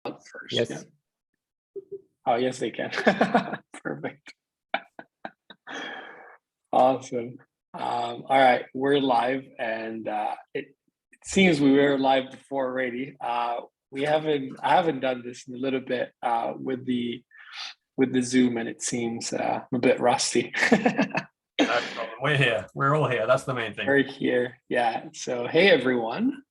first. Yes. Yeah. Oh, yes, they can. Perfect. Awesome. All right, we're live, and it seems we were live before already. I haven't done this in a little bit with the Zoom, and it seems I'm a bit rusty. No problem. We're here. We're all here. That's the main thing. We're here. Yeah. So hey everyone.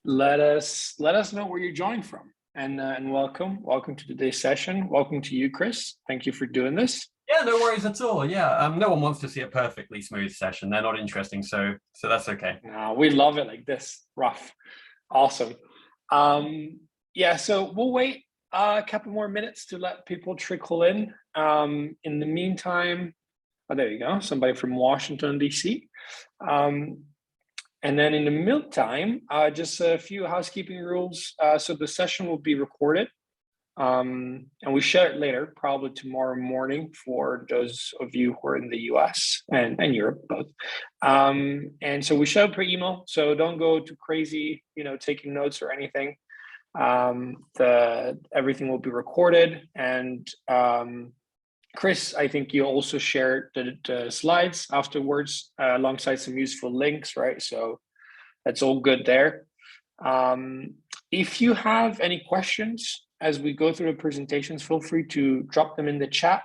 Let us know where you're joining from, and welcome to today's session. Welcome to you, Chris. Thank you for doing this. Yeah, no worries at all. Yeah, no one wants to see a perfectly smooth session. They're not interesting, so that's okay. We love it like this, rough. Awesome. Yeah, so we'll wait a couple more minutes to let people trickle in. In the meantime, oh, there you go, somebody from Washington, D.C. And then in the meantime, just a few housekeeping rules. So the session will be recorded. And we share it later, probably tomorrow morning for those of you who are in the US and Europe both. And so we share it per email, so don't go too crazy, taking notes or anything. Everything will be recorded, and Chris, I think you also shared the slides afterwards alongside some useful links, right? So that's all good there. If you have any questions as we go through the presentations, feel free to drop them in the chat,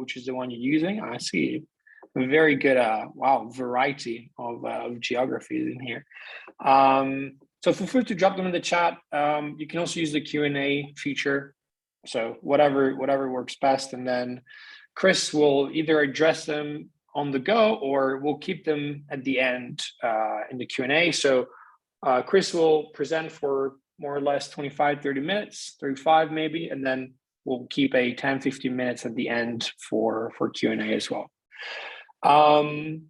which is the one you're using. I see a very good, variety of geographies in here. So feel free to drop them in the chat. You can also use the Q&A feature. So whatever works best. And then Chris will either address them on the go, or we'll keep them at the end in the Q&A. So Chris will present for more or less 25, 30 minutes, 35 maybe, and then we'll keep a 10, 15 minutes at the end for Q&A as well. Awesome.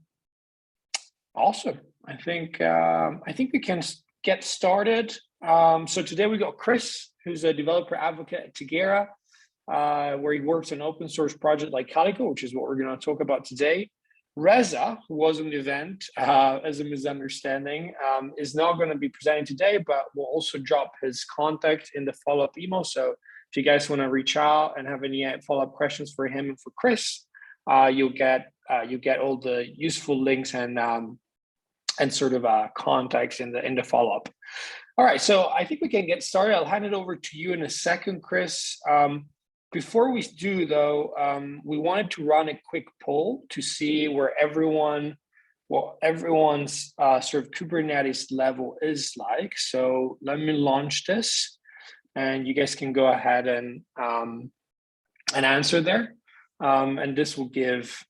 I think we can get started. So today we got Chris, who's a developer advocate at Tigera, where he works on open source project like Calico, which is what we're going to talk about today. Reza, who was in the event, as a misunderstanding, is not going to be presenting today, but we'll also drop his contact in the follow-up email. So if you guys want to reach out and have any follow-up questions for him and for Chris, you'll get all the useful links and sort of contacts in the follow-up. All right, so I think we can get started. I'll hand it over to you in a second, Chris. Before we do, though, we wanted to run a quick poll to see where everyone's sort of Kubernetes level is like. So let me launch this, and you guys can go ahead and answer there. And this will give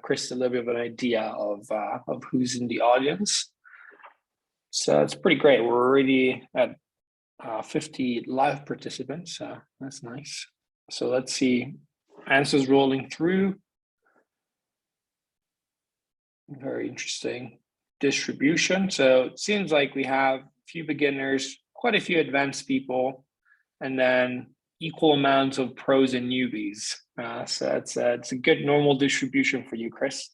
Chris a little bit of an idea of who's in the audience. So it's pretty great. We're already at 50 live participants. That's nice. So let's see, answers rolling through. Very interesting distribution. So it seems like we have a few beginners, quite a few advanced people, and then equal amounts of pros and newbies. So it's a good normal distribution for you, Chris.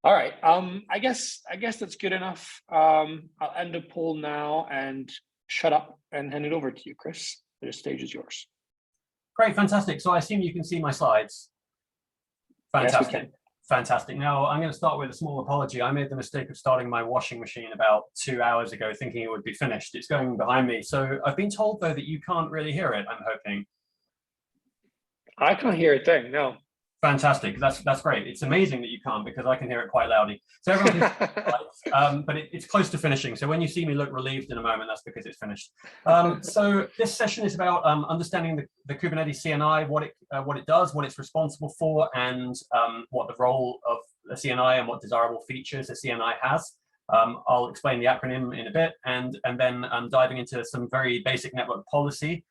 All right, I guess that's good enough. I'll end the poll now and shut up and hand it over to you, Chris. The stage is yours. Great, fantastic. So I assume you can see my slides. Fantastic. Yes, we can. Fantastic. Now I'm going to start with a small apology. I made the mistake of starting my washing machine about 2 hours ago, thinking it would be finished. It's going behind me. So I've been told, though, that you can't really hear it, I'm hoping. I can't hear a thing, no. Fantastic. That's great. It's amazing that you can't, because I can hear it quite loudly. So everyone can, but it's close to finishing. So when you see me look relieved in a moment, that's because it's finished. So this session is about understanding the Kubernetes CNI, what it does, what it's responsible for, and what the role of the CNI and what desirable features the CNI has. I'll explain the acronym in a bit, and then diving into some very basic network policy.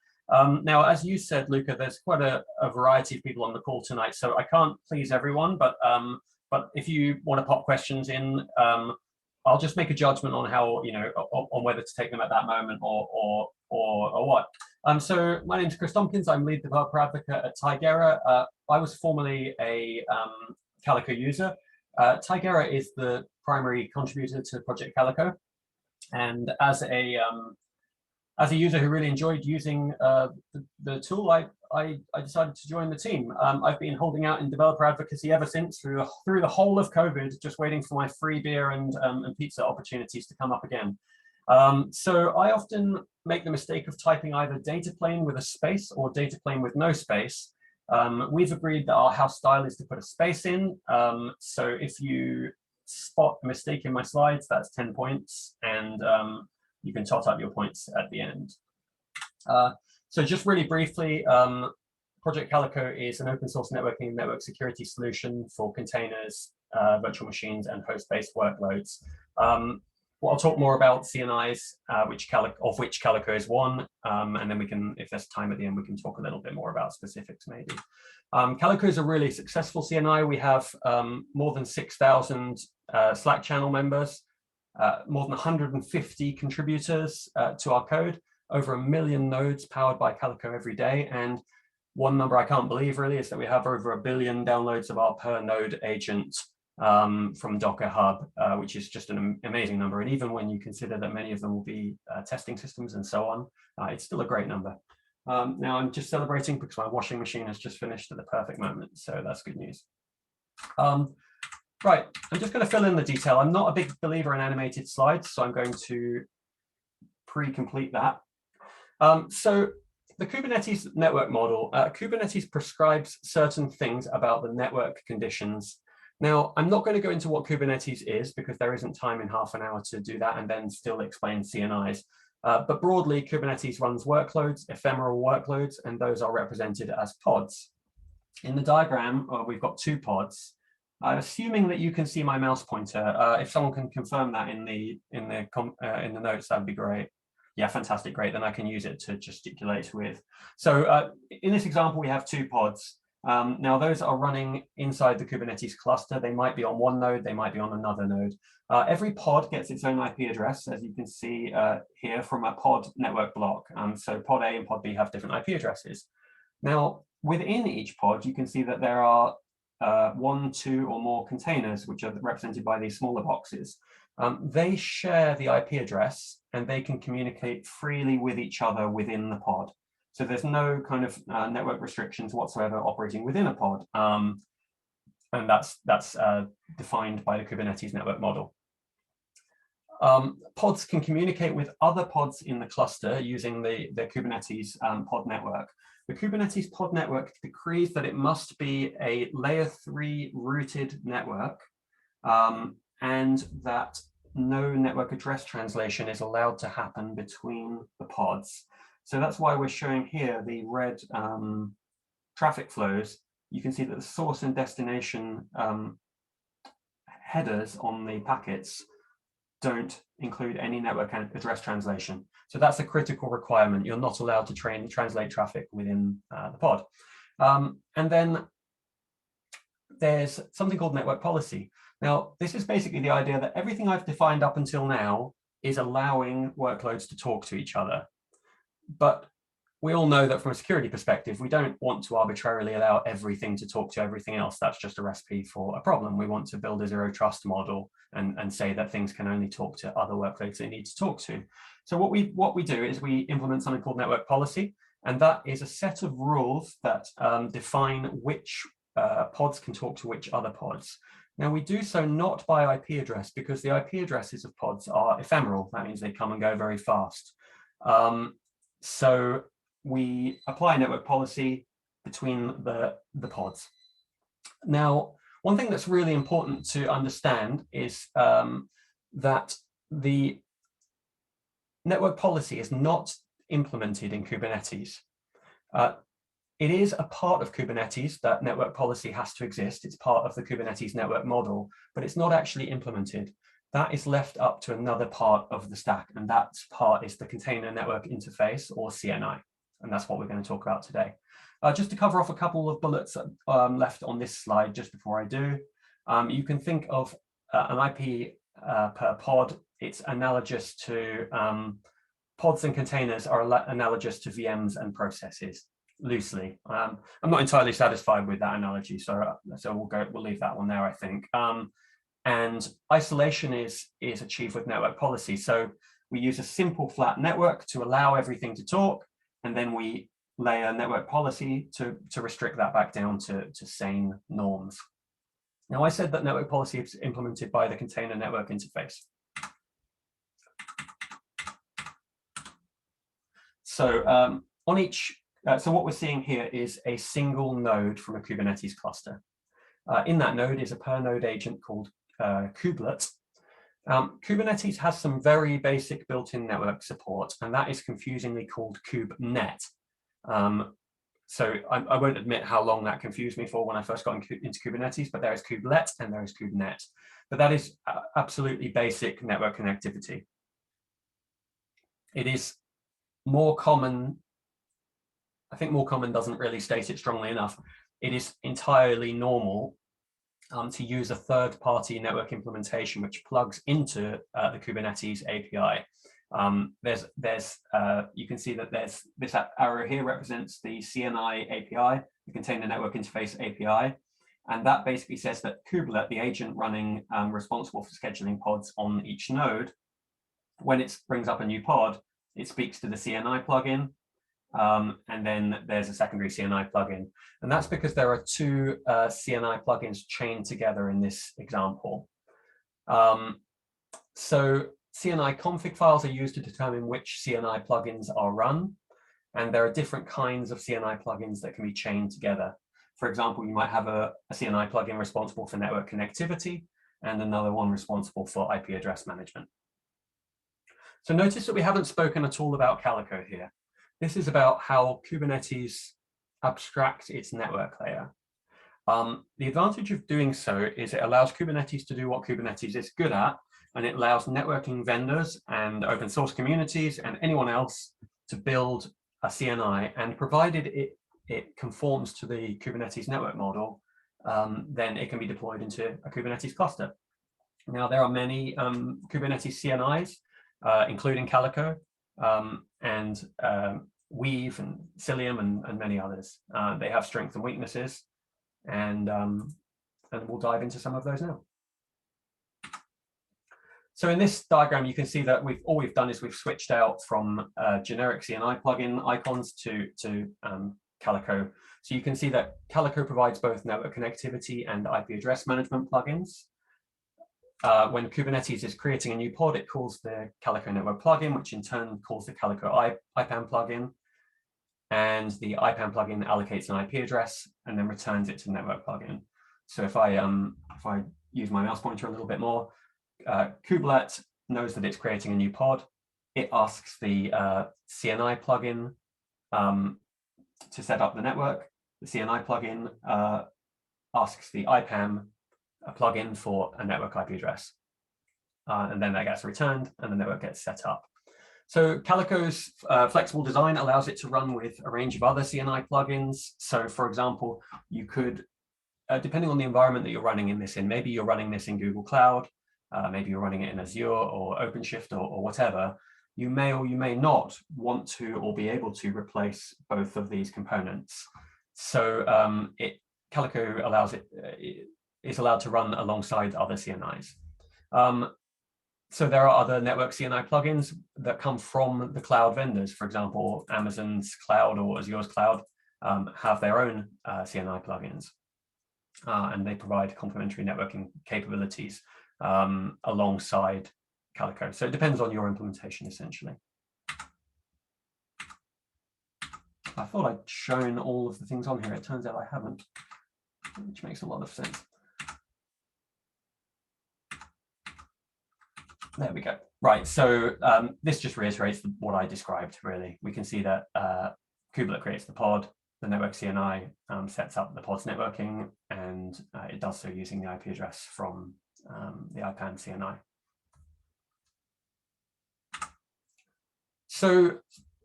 Now, as you said, Luca, there's quite a variety of people on the call tonight, so I can't please everyone, but if you want to pop questions in, I'll just make a judgment on how, on whether to take them at that moment or what. So my name is Chris Tomkins. I'm lead developer advocate at Tigera. I was formerly a Calico user. Tigera is the primary contributor to Project Calico, and as a as a user who really enjoyed using the tool, I decided to join the team. I've been holding out in developer advocacy ever since, through the whole of COVID, just waiting for my free beer and pizza opportunities to come up again. So I often make the mistake of typing either data plane with a space or data plane with no space. We've agreed that our house style is to put a space in. So if you spot a mistake in my slides, that's 10 points, and you can tot up your points at the end. So just really briefly, Project Calico is an open source networking and network security solution for containers, virtual machines, and host-based workloads. Well, I'll talk more about CNIs, of which Calico is one, and then we can, if there's time at the end, we can talk a little bit more about specifics maybe. Calico is a really successful CNI. We have more than 6,000 Slack channel members, more than 150 contributors to our code, over 1 million nodes powered by Calico every day. And one number I can't believe really is that we have over 1 billion downloads of our per node agent from Docker Hub, which is just an amazing number. And even when you consider that many of them will be testing systems and so on, it's still a great number. Now I'm just celebrating because my washing machine has just finished at the perfect moment, so that's good news. Right, I'm just going to fill in the detail. I'm not a big believer in animated slides, so I'm going to pre-complete that. So the Kubernetes network model, Kubernetes prescribes certain things about the network conditions. Now, I'm not going to go into what Kubernetes is because there isn't time in half an hour to do that and then still explain CNIs. But broadly, Kubernetes runs workloads, ephemeral workloads, and those are represented as pods. In the diagram, we've got 2 pods. Assuming that you can see my mouse pointer, if someone can confirm that in the notes, that'd be great. Yeah, fantastic, great. Then I can use it to gesticulate with. So in this example, we have 2 pods. Now those are running inside the Kubernetes cluster. They might be on one node, they might be on another node. Every pod gets its own IP address, as you can see here from a pod network block. So pod A and pod B have different IP addresses. Now within each pod, you can see that there are 1, 2, or more containers, which are represented by these smaller boxes. They share the IP address and they can communicate freely with each other within the pod. So there's no kind of network restrictions whatsoever operating within a pod. And that's defined by the Kubernetes network model. Pods can communicate with other pods in the cluster using the Kubernetes pod network. The Kubernetes pod network decrees that it must be a layer 3 rooted network, and that no network address translation is allowed to happen between the pods. So that's why we're showing here the red traffic flows. You can see that the source and destination headers on the packets don't include any network address translation. So that's a critical requirement. You're not allowed to translate traffic within the pod. And then there's something called network policy. Now, this is basically the idea that everything I've defined up until now is allowing workloads to talk to each other. But we all know that from a security perspective, we don't want to arbitrarily allow everything to talk to everything else. That's just a recipe for a problem. We want to build a zero trust model and say that things can only talk to other workloads they need to talk to. So what we do is we implement something called network policy, and that is a set of rules that define which pods can talk to which other pods. Now we do so not by IP address, because the IP addresses of pods are ephemeral. That means they come and go very fast. So we apply network policy between the pods. Now, one thing that's really important to understand is that the network policy is not implemented in Kubernetes. It is a part of Kubernetes that network policy has to exist. It's part of the Kubernetes network model, but it's not actually implemented. That is left up to another part of the stack, and that part is the Container Network Interface, or CNI, and that's what we're going to talk about today. Just to cover off a couple of bullets left on this slide just before I do, you can think of an IP per pod. It's analogous to pods and containers are analogous to VMs and processes, loosely. I'm not entirely satisfied with that analogy, so we'll leave that one there, I think. And isolation is achieved with network policy. So We use a simple flat network to allow everything to talk, and then we lay a network policy to restrict that back down to sane norms. Now, I said that network policy is implemented by the container network interface. So on each, so what we're seeing here is a single node from a Kubernetes cluster. In that node is a per node agent called kubelet. Kubernetes has some very basic built-in network support, and that is confusingly called kubenet. So I won't admit how long that confused me for when I first got into Kubernetes, but there is kubelet and there is kubenet. But that is absolutely basic network connectivity. It is more common, I think more common doesn't really state it strongly enough. It is entirely normal to use a third-party network implementation which plugs into the Kubernetes API. You can see that there's this arrow here represents the CNI API, the Container Network Interface API, and that basically says that kubelet, the agent running responsible for scheduling pods on each node, when it brings up a new pod, it speaks to the CNI plugin, and then there's a secondary CNI plugin. And that's because there are two CNI plugins chained together in this example. So CNI config files are used to determine which CNI plugins are run. And there are different kinds of CNI plugins that can be chained together. For example, you might have a CNI plugin responsible for network connectivity and another one responsible for IP address management. So notice that we haven't spoken at all about Calico here. This is about how Kubernetes abstracts its network layer. The advantage of doing so is it allows Kubernetes to do what Kubernetes is good at, and it allows networking vendors and open source communities and anyone else to build a CNI, and provided it conforms to the Kubernetes network model, then it can be deployed into a Kubernetes cluster. Now, there are many Kubernetes CNIs, including Calico, and Weave and Cilium and many others. They have strengths and weaknesses, and we'll dive into some of those now. So in this diagram, you can see that all we've done is we've switched out from generic CNI plugin icons to Calico. So you can see that Calico provides both network connectivity and IP address management plugins. When Kubernetes is creating a new pod, it calls the Calico network plugin, which in turn calls the Calico IPAM plugin. And the IPAM plugin allocates an IP address and then returns it to the network plugin. So if I use my mouse pointer a little bit more, kubelet knows that it's creating a new pod. It asks the CNI plugin to set up the network. The CNI plugin asks the IPAM plugin for a network IP address. And then that gets returned and the network gets set up. So Calico's flexible design allows it to run with a range of other CNI plugins. So for example, you could, depending on the environment that you're running this in, maybe you're running this in Google Cloud, maybe you're running it in Azure or OpenShift or whatever, you may or you may not want to or be able to replace both of these components. So Calico allows it is allowed to run alongside other CNIs. So there are other network CNI plugins that come from the cloud vendors. For example, Amazon's cloud or Azure's cloud have their own CNI plugins, and they provide complementary networking capabilities alongside Calico. So it depends on your implementation, essentially. I thought I'd shown all of the things on here. It turns out I haven't, which makes a lot of sense. There we go. Right, so this just reiterates what I described, really. We can see that kubelet creates the pod, the network CNI sets up the pod's networking, and it does so using the IP address from the IPAM CNI. So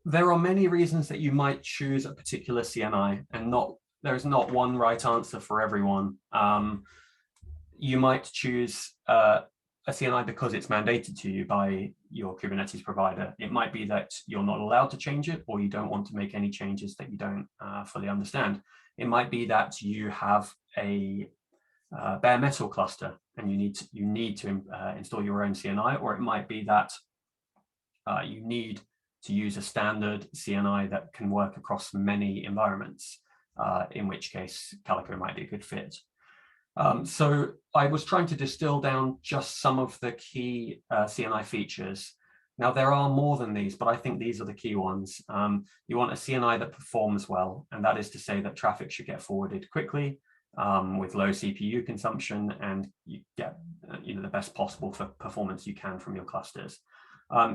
there are many reasons that you might choose a particular CNI, and there is not one right answer for everyone. You might choose a CNI because it's mandated to you by your Kubernetes provider. It might be that you're not allowed to change it, or you don't want to make any changes that you don't fully understand. It might be that you have a bare metal cluster and you need to install your own CNI, or it might be that you need to use a standard CNI that can work across many environments, in which case Calico might be a good fit. So I was trying to distill down just some of the key CNI features. Now, there are more than these, but I think these are the key ones. You want a CNI that performs well, and that is to say that traffic should get forwarded quickly with low CPU consumption, and you get the best possible for performance you can from your clusters.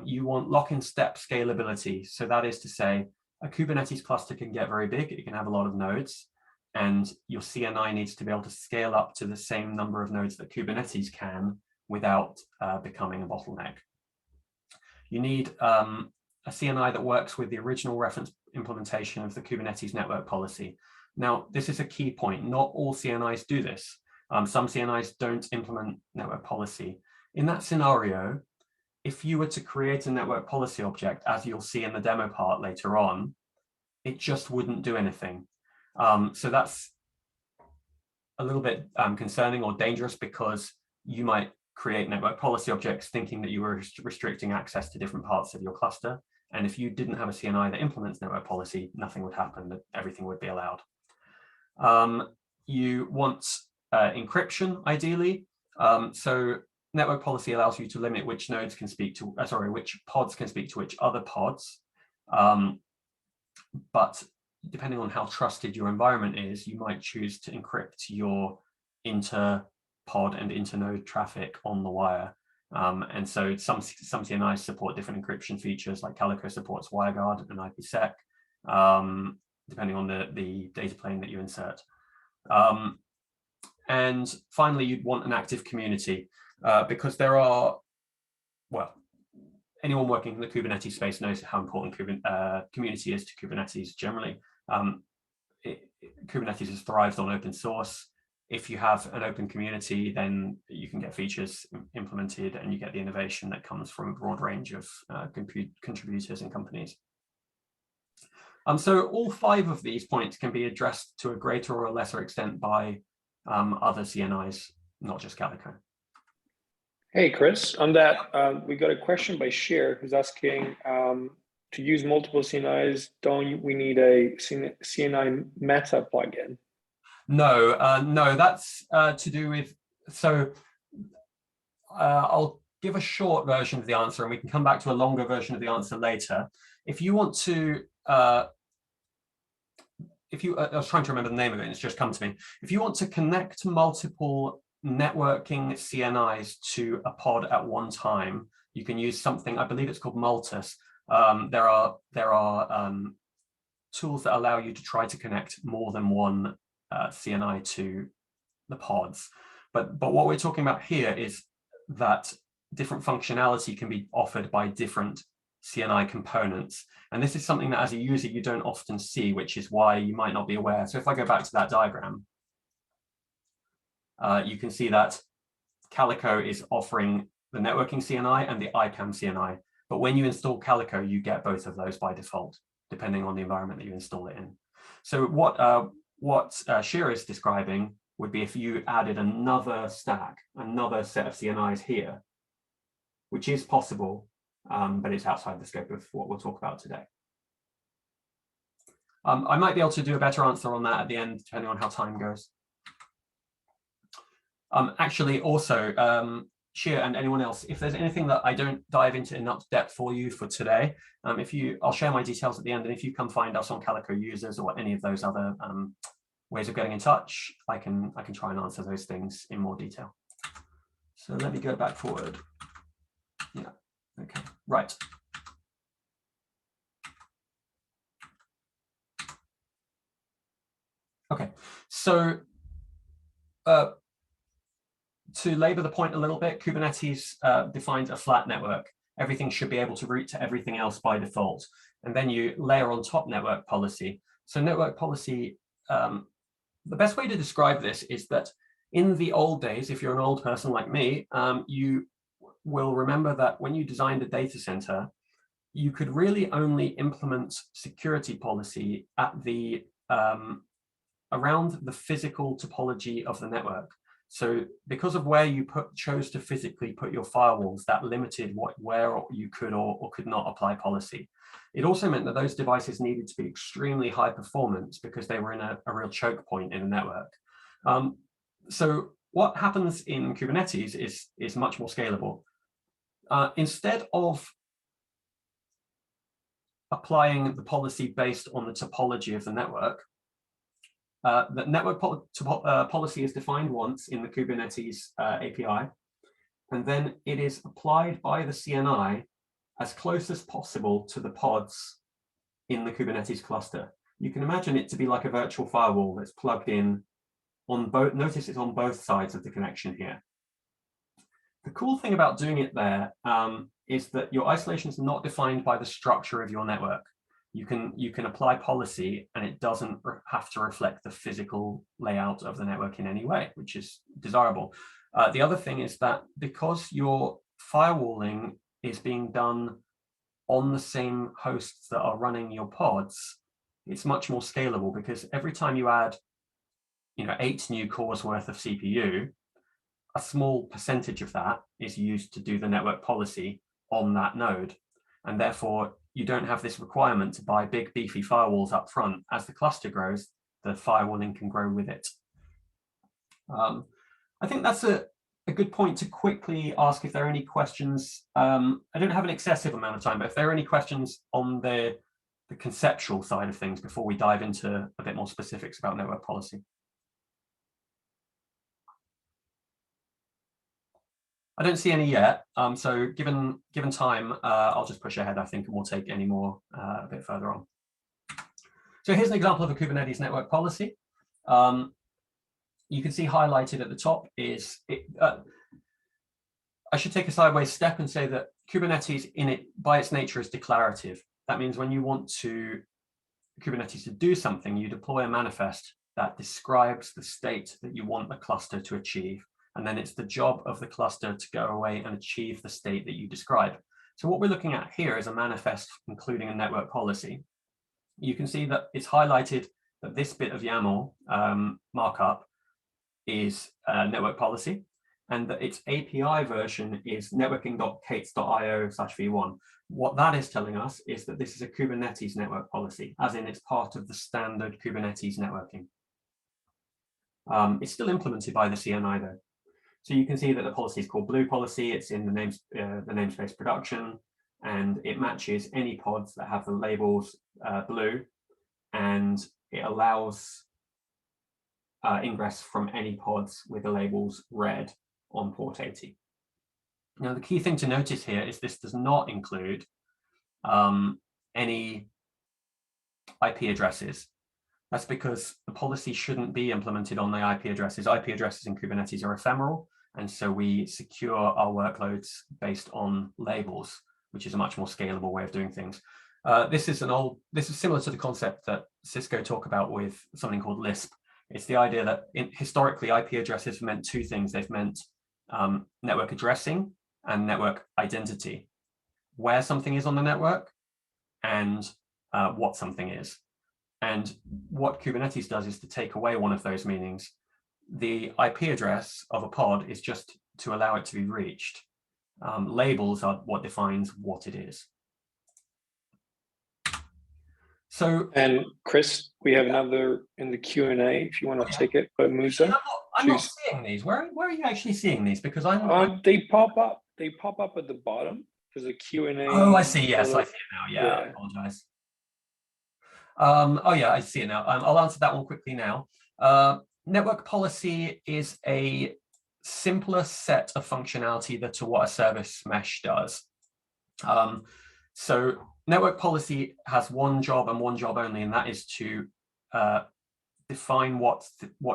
You want lock-in step scalability. So that is to say, a Kubernetes cluster can get very big. It can have a lot of nodes, and your CNI needs to be able to scale up to the same number of nodes that Kubernetes can without becoming a bottleneck. You need a CNI that works with the original reference implementation of the Kubernetes network policy. Now, this is a key point. Not all CNIs do this. Some CNIs don't implement network policy. In that scenario, if you were to create a network policy object, as you'll see in the demo part later on, it just wouldn't do anything. So that's a little bit concerning or dangerous, because you might create network policy objects thinking that you were restricting access to different parts of your cluster. And if you didn't have a CNI that implements network policy, nothing would happen, that everything would be allowed. You want encryption, ideally. So network policy allows you to limit which nodes can speak to, which pods can speak to which other pods. But depending on how trusted your environment is, you might choose to encrypt your inter-pod and inter-node traffic on the wire. And so some CNIs support different encryption features, like Calico supports WireGuard and IPsec, depending on the data plane that you insert. And finally, you'd want an active community, because there are, well, anyone working in the Kubernetes space knows how important community is to Kubernetes generally. Kubernetes has thrived on open source. If you have an open community, then you can get features implemented, and you get the innovation that comes from a broad range of contributors and companies. So all 5 of these points can be addressed to a greater or a lesser extent by other CNIs, not just Calico. Hey, Chris, on that, we got a question by Sheer, who's asking, to use multiple CNIs, don't we need a CNI meta plugin? No, no, that's to do with, so I'll give a short version of the answer, and we can come back to a longer version of the answer later. If you want to, I was trying to remember the name of it, and it's just come to me. If you want to connect multiple networking CNIs to a pod at one time, you can use something, I believe it's called Multus. There are tools that allow you to try to connect more than one CNI to the pods. But what we're talking about here is that different functionality can be offered by different CNI components. And this is something that as a user, you don't often see, which is why you might not be aware. So if I go back to that diagram, you can see that Calico is offering the networking CNI and the IPAM CNI. But when you install Calico, you get both of those by default, depending on the environment that you install it in. So what Sheer is describing would be if you added another stack, another set of CNIs here, which is possible, but it's outside the scope of what we'll talk about today. I might be able to do a better answer on that at the end, depending on how time goes. Actually, also, Sheer and anyone else, if there's anything that I don't dive into enough depth for you for today, I'll share my details at the end, and if you come find us on Calico Users or any of those other ways of getting in touch, I can try and answer those things in more detail. So let me go back forward. Yeah, okay, right. Okay, so to labor the point a little bit, Kubernetes defines a flat network. Everything should be able to route to everything else by default. And then you layer on top network policy. So network policy, the best way to describe this is that in the old days, if you're an old person like me, you will remember that when you designed a data center, you could really only implement security policy at the around the physical topology of the network. So because of where you chose to physically put your firewalls, that limited where you could or could not apply policy. It also meant that those devices needed to be extremely high performance because they were in a real choke point in the network. So what happens in Kubernetes is much more scalable. Instead of applying the policy based on the topology of the network, the network policy is defined once in the Kubernetes API, and then it is applied by the CNI as close as possible to the pods in the Kubernetes cluster. You can imagine it to be like a virtual firewall that's plugged in on both. Notice it's on both sides of the connection here. The cool thing about doing it there is that your isolation is not defined by the structure of your network. You can apply policy and it doesn't have to reflect the physical layout of the network in any way, which is desirable. The other thing is that because your firewalling is being done on the same hosts that are running your pods, it's much more scalable, because every time you add 8 new cores worth of CPU, a small percentage of that is used to do the network policy on that node. And therefore, you don't have this requirement to buy big, beefy firewalls up front. As the cluster grows, the firewalling can grow with it. I think that's a good point to quickly ask if there are any questions. I don't have an excessive amount of time, but if there are any questions on the conceptual side of things before we dive into a bit more specifics about network policy. I don't see any yet. So given time, I'll just push ahead, I think, and we'll take any more a bit further on. So here's an example of a Kubernetes network policy. You can see highlighted at the top is, I should take a sideways step and say that Kubernetes by its nature is declarative. That means when you want Kubernetes to do something, you deploy a manifest that describes the state that you want the cluster to achieve. And then it's the job of the cluster to go away and achieve the state that you describe. So what we're looking at here is a manifest including a network policy. You can see that it's highlighted that this bit of YAML markup is a network policy, and that its API version is networking.k8s.io/v1. What that is telling us is that this is a Kubernetes network policy, as in it's part of the standard Kubernetes networking. It's still implemented by the CNI though. So you can see that the policy is called Blue Policy. It's in the namespace production, and it matches any pods that have the labels blue, and it allows ingress from any pods with the labels red on port 80. Now, the key thing to notice here is this does not include any IP addresses. That's because the policy shouldn't be implemented on the IP addresses. IP addresses in Kubernetes are ephemeral, and so we secure our workloads based on labels, which is a much more scalable way of doing things. This is similar to the concept that Cisco talk about with something called Lisp. It's the idea that historically IP addresses meant two things. They've meant network addressing and network identity, where something is on the network and what something is. And what Kubernetes does is to take away one of those meanings. The IP address of a pod is just to allow it to be reached. Labels are what defines what it is. So, and Chris, we have another in the Q&A if you want to take it, but Musa. I'm not seeing these. Where are you actually seeing these? Because they pop up at the bottom. There's a Q&A. Oh, I see. Yes, I see it now. Yeah, I apologize. Oh yeah, I see it now. I'll answer that one quickly now. Network policy is a simpler set of functionality to what a service mesh does. So network policy has one job and one job only, and that is to define what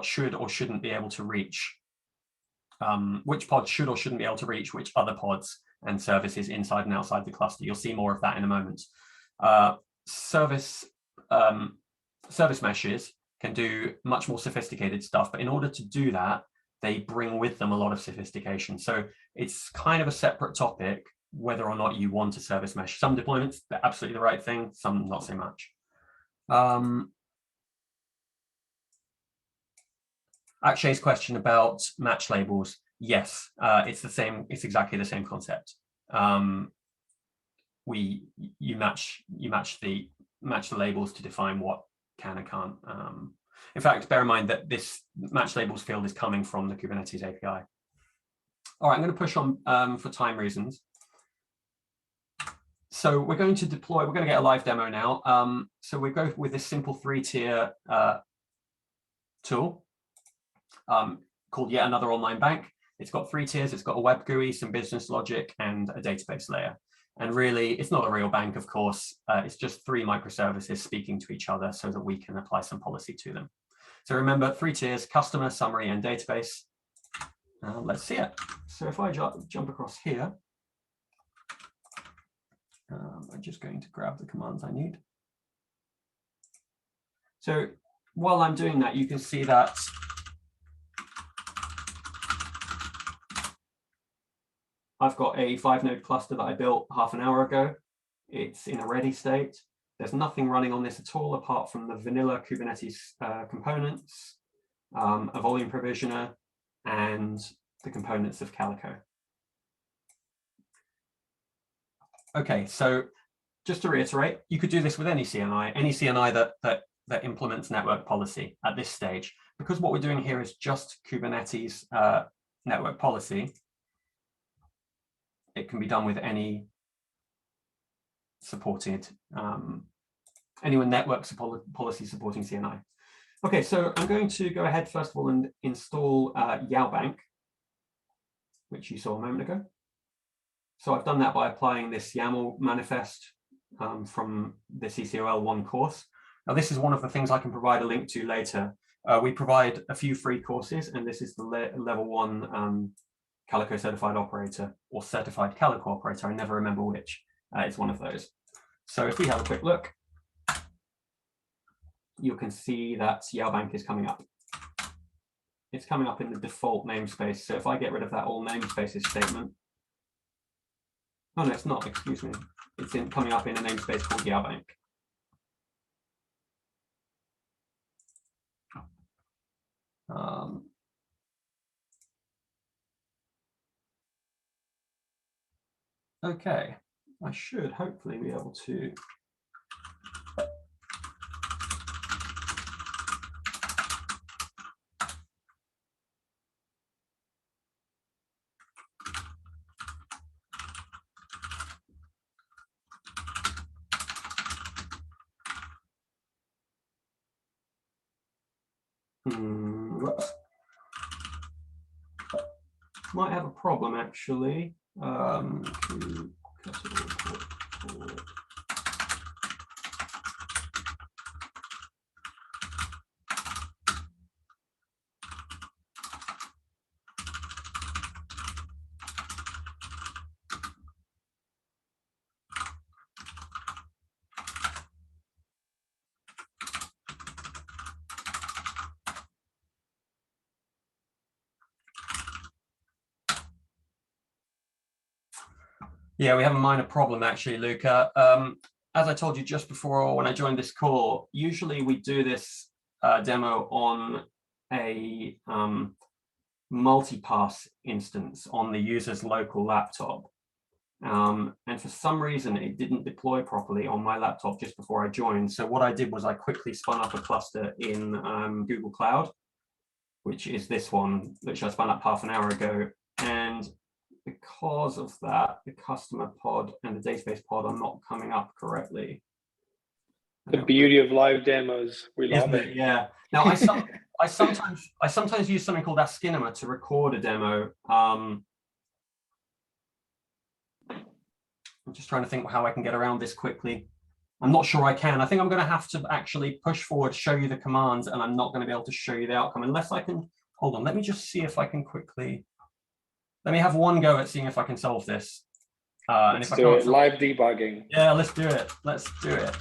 should or shouldn't be able to reach, which pod should or shouldn't be able to reach which other pods and services inside and outside the cluster. You'll see more of that in a moment. Service meshes can do much more sophisticated stuff, but in order to do that, they bring with them a lot of sophistication. So it's kind of a separate topic whether or not you want a service mesh. Some deployments, they're absolutely the right thing, some not so much. Akshay's question about match labels, yes, it's the same. It's exactly the same concept. You match the labels to define what can and can't. In fact, bear in mind that this match labels field is coming from the Kubernetes API. All right, I'm going to push on for time reasons. So we're going to deploy, we're going to get a live demo now. So we go with this simple 3-tier tool called Yet Another Online Bank. It's got 3 tiers. It's got a web GUI, some business logic, and a database layer. And really, it's not a real bank, of course. It's just 3 microservices speaking to each other so that we can apply some policy to them. So remember, 3 tiers, customer, summary, and database. Let's see it. So if I jump across here, I'm just going to grab the commands I need. So while I'm doing that, you can see that I've got a 5-node cluster that I built half an hour ago. It's in a ready state. There's nothing running on this at all apart from the vanilla Kubernetes components, a volume provisioner, and the components of Calico. Okay, so just to reiterate, you could do this with any CNI that implements network policy at this stage. Because what we're doing here is just Kubernetes network policy, it can be done with any supported, anyone network policy supporting CNI. Okay, so I'm going to go ahead first of all and install YAWBank, which you saw a moment ago. So I've done that by applying this YAML manifest from the CCOL1 course. Now, this is one of the things I can provide a link to later. We provide a few free courses, and this is the level 1 Calico certified operator or certified Calico operator. I never remember which. It's one of those. So if we have a quick look, you can see that YAWBank is coming up. It's coming up in the default namespace. So if I get rid of that all namespaces statement, oh no, it's not, excuse me. It's coming up in a namespace called YAWBank. Okay, I should hopefully be able to. Might have a problem actually. Yeah, we have a minor problem actually, Luca. As I told you just before when I joined this call, usually we do this demo on a multi-pass instance on the user's local laptop. And for some reason, it didn't deploy properly on my laptop just before I joined. So what I did was I quickly spun up a cluster in Google Cloud, which is this one, which I spun up half an hour ago. And because of that, the customer pod and the database pod are not coming up correctly. The beauty of live demos, we love it. Yeah. Now I sometimes use something called Askinema to record a demo. I'm just trying to think how I can get around this quickly. I'm not sure I can. I think I'm going to have to actually push forward, show you the commands, and I'm not going to be able to show you the outcome unless I can. Hold on, let me just see if I can quickly. Let me have one go at seeing if I can solve this. And if I can't, live debugging. Yeah, let's do it. Let's do it.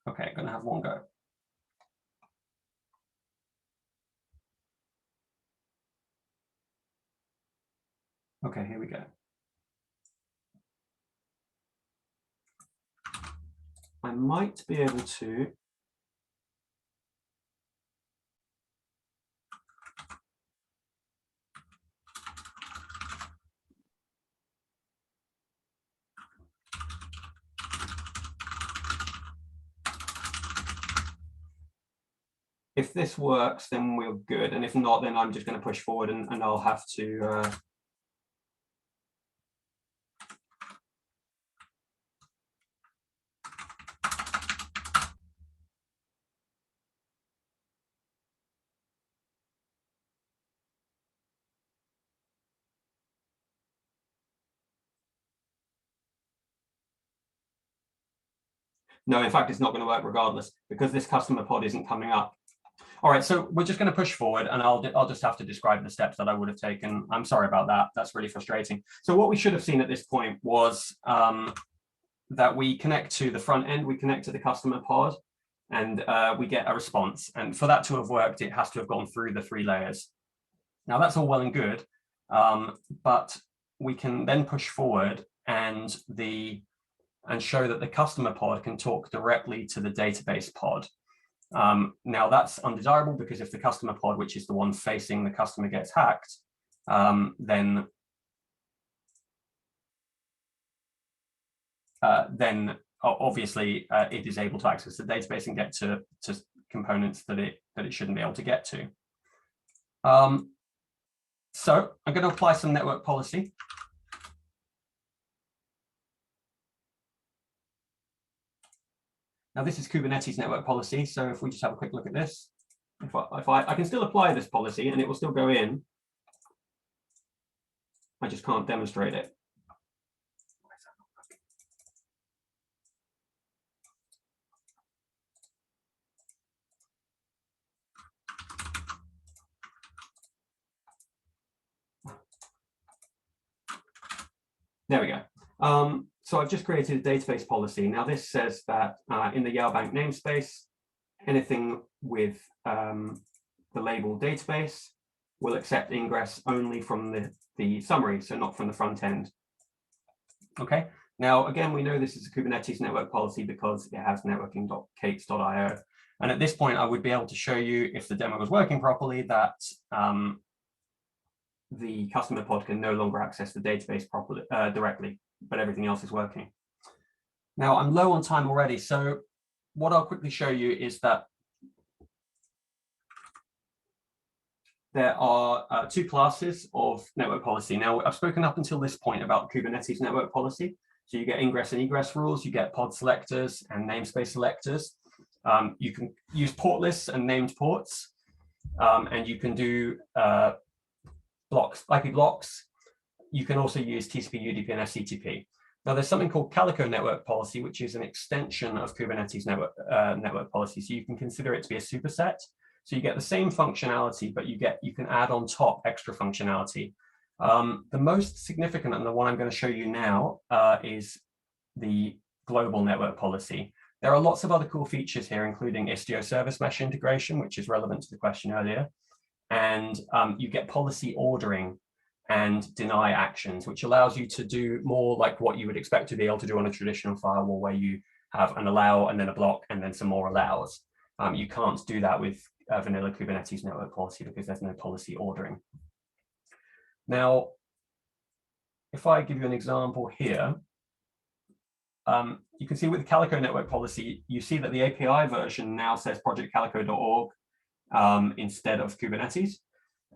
Okay, I'm gonna have one go. Okay, here we go. I might be able to if this works, then we're good. And if not, then I'm just going to push forward and I'll have to no, in fact, it's not going to work regardless because this customer pod isn't coming up. All right, so we're just going to push forward and I'll just have to describe the steps that I would have taken. I'm sorry about that. That's really frustrating. So what we should have seen at this point was that we connect to the front end, we connect to the customer pod, and we get a response. And for that to have worked, it has to have gone through the 3 layers. Now that's all well and good, but we can then push forward and show that the customer pod can talk directly to the database pod. Now that's undesirable because if the customer pod, which is the one facing the customer, gets hacked, then obviously it is able to access the database and get to components that it shouldn't be able to get to. So I'm going to apply some network policy. Now this is Kubernetes network policy. So if we just have a quick look at this, if I can still apply this policy and it will still go in, I just can't demonstrate it. There we go. So I've just created a database policy. Now this says that in the Yellbank namespace, anything with the label database will accept ingress only from the summary, so not from the front end. Okay. Now, again, we know this is a Kubernetes network policy because it has networking.k8s.io. And at this point, I would be able to show you, if the demo was working properly, that the customer pod can no longer access the database properly directly, but everything else is working. Now I'm low on time already, so what I'll quickly show you is that there are 2 classes of network policy. Now I've spoken up until this point about Kubernetes network policy. So you get ingress and egress rules, you get pod selectors and namespace selectors. You can use port lists and named ports, and you can do blocks, IP blocks. You can also use TCP, UDP, and SCTP. Now, there's something called Calico network policy, which is an extension of Kubernetes network policy. So you can consider it to be a superset. So you get the same functionality, but you can add on top extra functionality. The most significant, and the one I'm going to show you now, is the global network policy. There are lots of other cool features here, including Istio service mesh integration, which is relevant to the question earlier. And you get policy ordering and deny actions, which allows you to do more like what you would expect to be able to do on a traditional firewall, where you have an allow and then a block and then some more allows. You can't do that with vanilla Kubernetes network policy because there's no policy ordering. Now, if I give you an example here, you can see with the Calico network policy, you see that the API version now says project-calico.org instead of Kubernetes.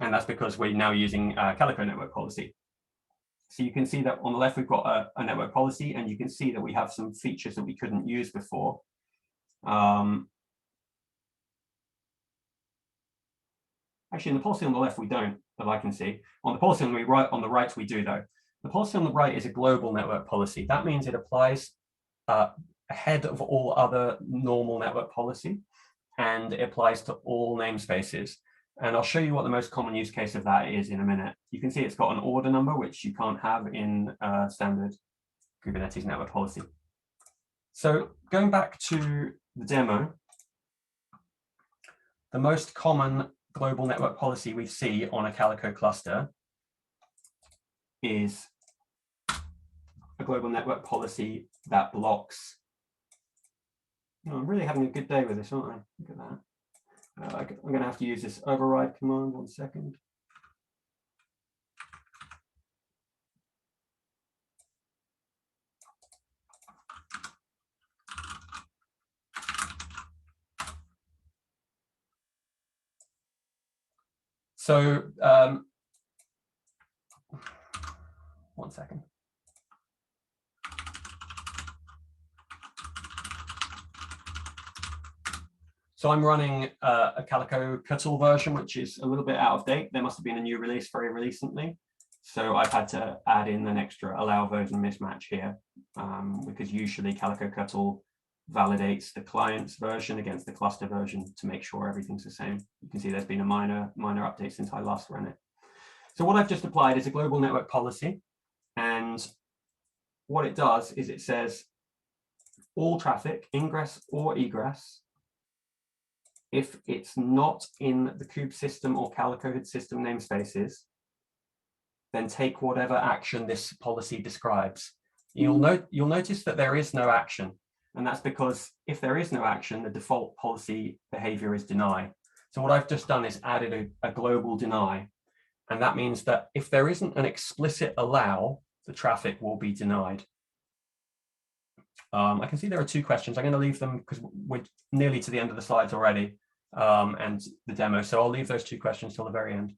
And that's because we're now using Calico network policy. So you can see that on the left, we've got a network policy, and you can see that we have some features that we couldn't use before. Actually, in the policy on the left, we don't, that I can see. On the policy on the right, we do, though. The policy on the right is a global network policy. That means it applies ahead of all other normal network policy, and it applies to all namespaces. And I'll show you what the most common use case of that is in a minute. You can see it's got an order number, which you can't have in standard Kubernetes network policy. So going back to the demo, the most common global network policy we see on a Calico cluster is a global network policy that blocks Oh, I'm really having a good day with this, aren't I? Look at that. I'm going to have to use this override command. 1 second. So 1 second. So I'm running a Calico Cuttle version, which is a little bit out of date. There must have been a new release very recently. So I've had to add in an extra allow version mismatch here, because usually Calico Cuttle validates the client's version against the cluster version to make sure everything's the same. You can see there's been a minor update since I last ran it. So what I've just applied is a global network policy. And what it does is it says all traffic, ingress or egress, if it's not in the Kube system or Calico system namespaces, then take whatever action this policy describes. You'll notice that there is no action, and that's because if there is no action, the default policy behavior is deny. So what I've just done is added a global deny, and that means that if there isn't an explicit allow, the traffic will be denied. I can see there are 2 questions. I'm going to leave them because we're nearly to the end of the slides already, and the demo. So I'll leave those 2 questions till the very end.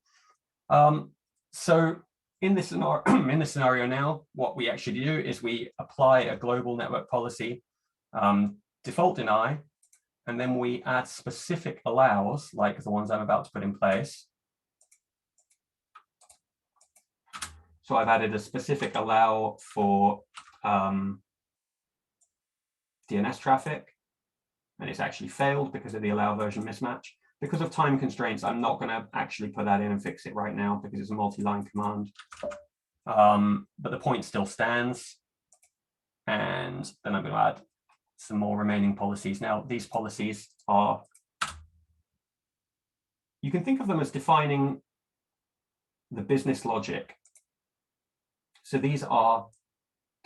So in this scenario now, what we actually do is we apply a global network policy, default deny, and then we add specific allows, like the ones I'm about to put in place. So I've added a specific allow for DNS traffic, and it's actually failed because of the allow version mismatch. Because of time constraints, I'm not going to actually put that in and fix it right now because it's a multi-line command. But the point still stands. And then I'm going to add some more remaining policies. Now, these policies are, you can think of them as defining the business logic. So these are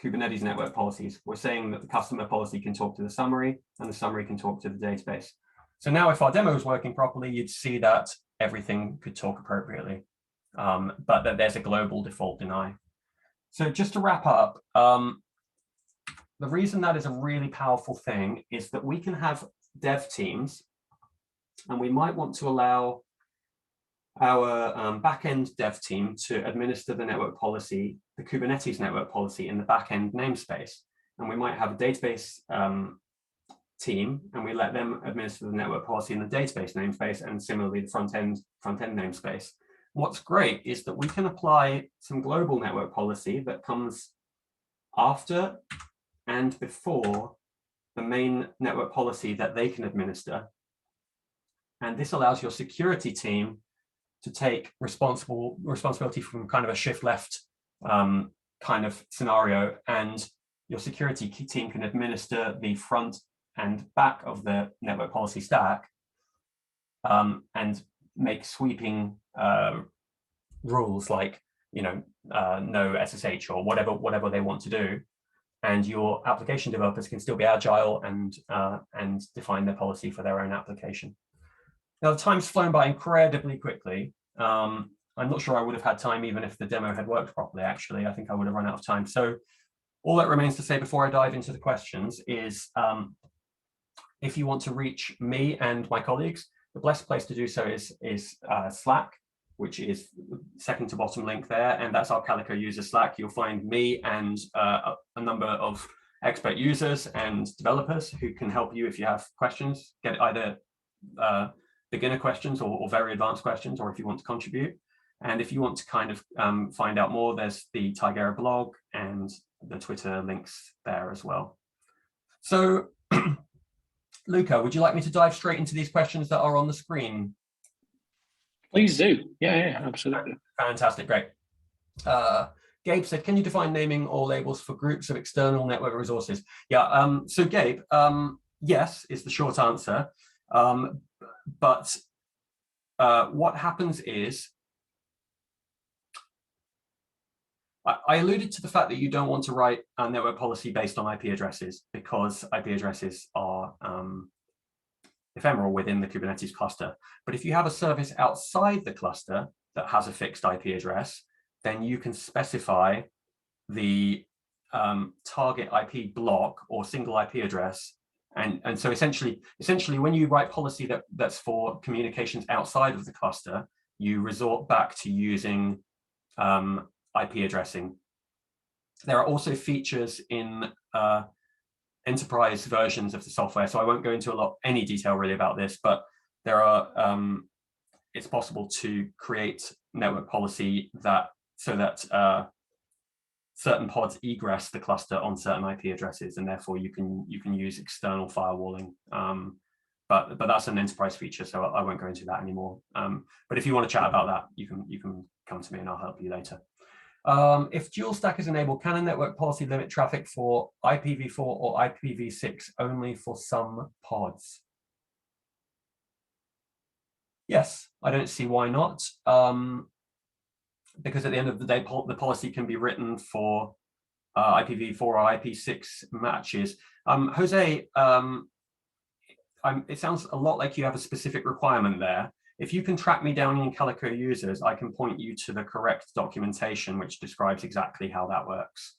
Kubernetes network policies. We're saying that the customer policy can talk to the summary and the summary can talk to the database. So now if our demo is working properly, you'd see that everything could talk appropriately, but that there's a global default deny. So just to wrap up, the reason that is a really powerful thing is that we can have dev teams, and we might want to allow our backend dev team to administer the network policy, the Kubernetes network policy in the backend namespace. And we might have a database team, and we let them administer the network policy in the database namespace, and similarly the front end namespace. What's great is that we can apply some global network policy that comes after and before the main network policy that they can administer. And this allows your security team to take responsibility from kind of a shift left kind of scenario, and your security team can administer the front and back of the network policy stack, and make sweeping rules like, no SSH or whatever they want to do. And your application developers can still be agile and define their policy for their own application. Now, the time's flown by incredibly quickly. I'm not sure I would have had time even if the demo had worked properly, actually. I think I would have run out of time. So all that remains to say before I dive into the questions is, if you want to reach me and my colleagues, the best place to do so is Slack, which is second to bottom link there. And that's our Calico user Slack. You'll find me and a number of expert users and developers who can help you if you have questions, get either beginner questions or very advanced questions, or if you want to contribute. And if you want to kind of find out more, there's the Tigera blog and the Twitter links there as well. So Luca, would you like me to dive straight into these questions that are on the screen? Please do. Yeah, absolutely. Fantastic, great. Gabe said, can you define naming or labels for groups of external network resources? Yeah, so Gabe, yes is the short answer. But what happens is, I alluded to the fact that you don't want to write a network policy based on IP addresses, because IP addresses are ephemeral within the Kubernetes cluster. But if you have a service outside the cluster that has a fixed IP address, then you can specify the target IP block or single IP address. And so essentially, when you write policy that's for communications outside of the cluster, you resort back to using IP addressing. There are also features in enterprise versions of the software, so I won't go into any detail really about this, but there are it's possible to create network policy so that certain pods egress the cluster on certain IP addresses, and therefore you can use external firewalling. But that's an enterprise feature, so I won't go into that anymore. But if you want to chat about that, you can come to me and I'll help you later. If dual stack is enabled, can a network policy limit traffic for IPv4 or IPv6 only for some pods? Yes, I don't see why not. Because at the end of the day, the policy can be written for IPv4 or IP6 matches. Jose, it sounds a lot like you have a specific requirement there. If you can track me down in Calico users, I can point you to the correct documentation which describes exactly how that works.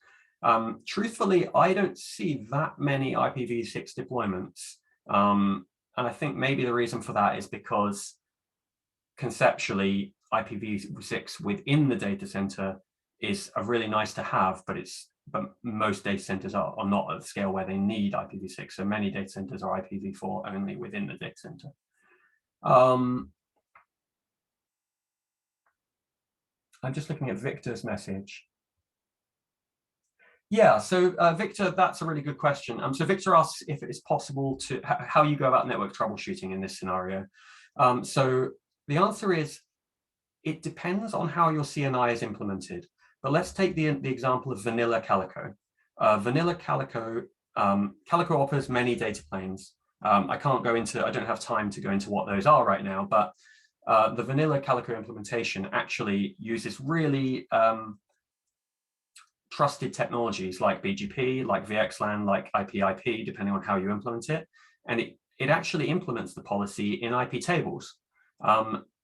Truthfully, I don't see that many IPv6 deployments. And I think maybe the reason for that is because conceptually, IPv6 within the data center is a really nice to have, but most data centers are not at the scale where they need IPv6. So many data centers are IPv4 only within the data center. I'm just looking at Victor's message. Yeah, so Victor, that's a really good question. So Victor asks if it's possible to, how you go about network troubleshooting in this scenario. So the answer is, it depends on how your CNI is implemented. But let's take the example of vanilla Calico. Vanilla Calico, Calico offers many data planes. I don't have time to go into what those are right now, but the vanilla Calico implementation actually uses really trusted technologies like BGP, like VXLAN, like IP/IP, depending on how you implement it. And it actually implements the policy in IP tables.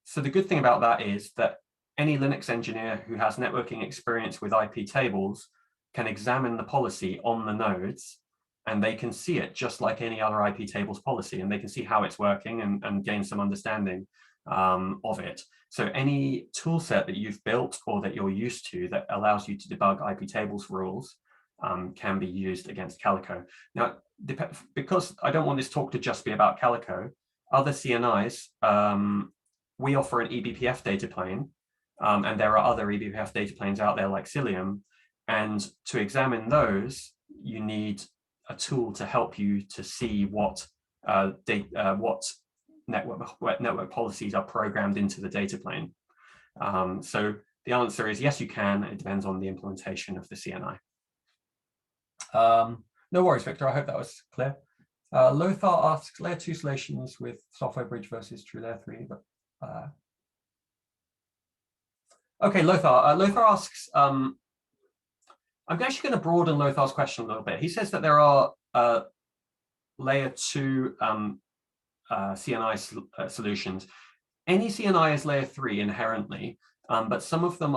So the good thing about that is that any Linux engineer who has networking experience with IP tables can examine the policy on the nodes, and they can see it just like any other IP tables policy, and they can see how it's working and gain some understanding of it. So any tool set that you've built or that you're used to that allows you to debug IP tables rules can be used against Calico. Now, because I don't want this talk to just be about Calico, other CNIs, we offer an eBPF data plane, and there are other eBPF data planes out there like Cilium. And to examine those, you need a tool to help you to see what network policies are programmed into the data plane. So the answer is yes, you can. It depends on the implementation of the CNI. No worries, Victor. I hope that was clear. Lothar asks, layer 2 solutions with software bridge versus true layer 3. But okay, Lothar. Lothar asks, I'm actually going to broaden Lothar's question a little bit. He says that there are layer 2 CNI solutions. Any CNI is layer 3 inherently, but some of them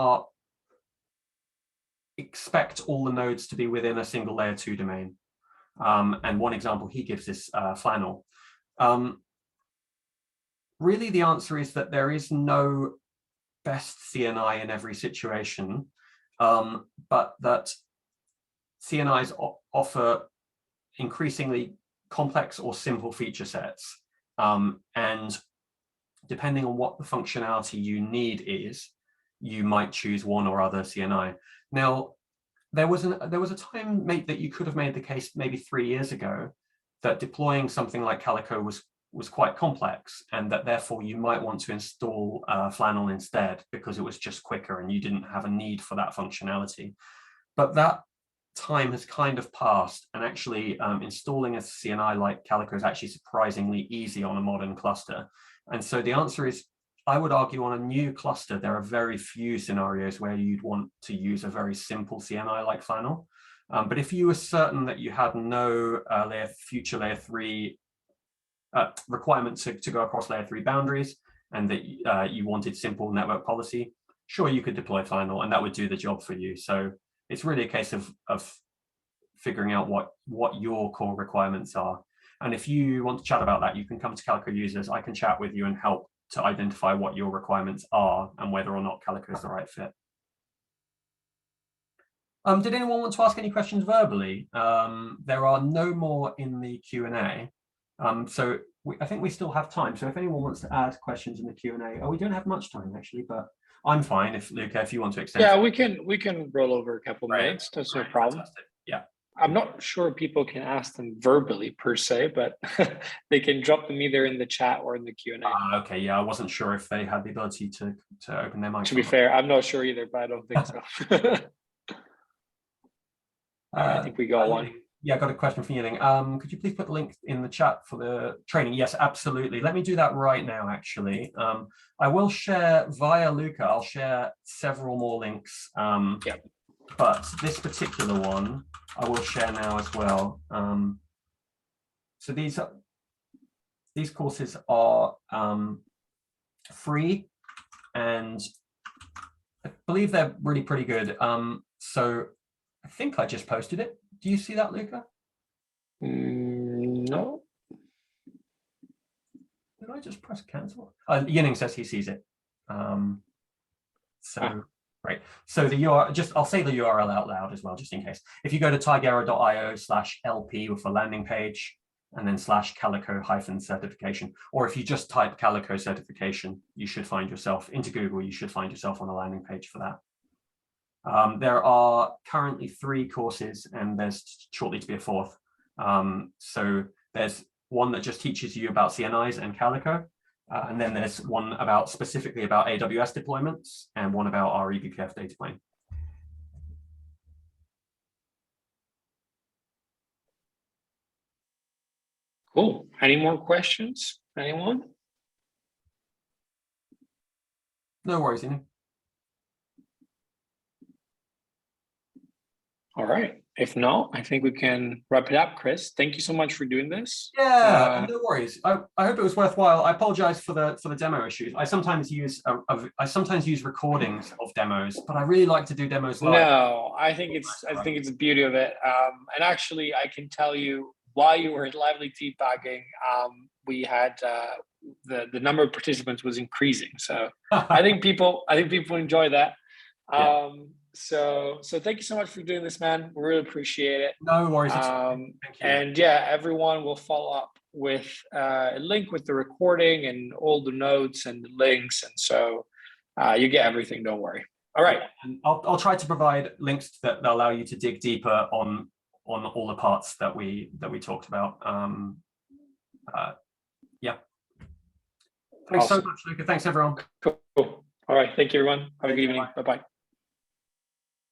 expect all the nodes to be within a single layer 2 domain. And one example he gives is Flannel. Really, the answer is that there is no best CNI in every situation, but that CNIs offer increasingly complex or simple feature sets. And depending on what the functionality you need is, you might choose one or other CNI. Now, there was a time that you could have made the case maybe 3 years ago that deploying something like Calico was quite complex, and that therefore you might want to install Flannel instead because it was just quicker and you didn't have a need for that functionality. But that time has kind of passed, and actually installing a CNI like Calico is actually surprisingly easy on a modern cluster. And so the answer is, I would argue on a new cluster, there are very few scenarios where you'd want to use a very simple CNI like Flannel. But if you were certain that you had no future layer 3 requirement to go across layer 3 boundaries, and that you wanted simple network policy, sure, you could deploy final, and that would do the job for you. So it's really a case of figuring out what your core requirements are. And if you want to chat about that, you can come to Calico users. I can chat with you and help to identify what your requirements are and whether or not Calico is the right fit. Did anyone want to ask any questions verbally? There are no more in the Q&A. So I think we still have time. So if anyone wants to add questions in the Q&A, we don't have much time actually, but I'm fine if Luca, if you want to extend. Yeah, we can roll over a couple minutes. That's no problem. Fantastic. Yeah. I'm not sure people can ask them verbally per se, but they can drop them either in the chat or in the Q&A. Okay, yeah, I wasn't sure if they had the ability to open their mic. To be fair, I'm not sure either, but I don't think so. I think we got one. Yeah, I got a question from Yiling. Could you please put the link in the chat for the training? Yes, absolutely. Let me do that right now, actually. I will share via Luca, I'll share several more links. Yep. But this particular one, I will share now as well. So these courses are free, and I believe they're really pretty good. So I think I just posted it. Do you see that, Luca? No. Did I just press cancel? Yining says he sees it. Great. So the URL, I'll say the URL out loud as well, just in case. If you go to tigera.io/LP with a landing page, and then /Calico-certification, or if you just type Calico certification, you should find yourself into Google. You should find yourself on a landing page for that. There are currently 3 courses, and there's shortly to be a 4th. So there's one that just teaches you about CNIs and Calico, and then there's one specifically about AWS deployments, and one about our eBPF data plane. Cool. Any more questions? Anyone? No worries, Ian. All right. If not, I think we can wrap it up, Chris. Thank you so much for doing this. Yeah, no worries. I hope it was worthwhile. I apologize for the demo issues. I sometimes use recordings of demos, but I really like to do demos live. No, I think it's the beauty of it. And actually, I can tell you, while you were lively debugging, we had the number of participants was increasing. So I think people enjoy that. Yeah. So thank you so much for doing this, man. We really appreciate it. No worries. Thank you. And yeah, everyone will follow up with a link with the recording and all the notes and the links, and so you get everything. Don't worry. All right. And I'll try to provide links that allow you to dig deeper on all the parts that we talked about. Yeah. Thanks so much, Luca. Thanks, everyone. Cool. All right. Thank you, everyone. Have a good evening. Bye-bye.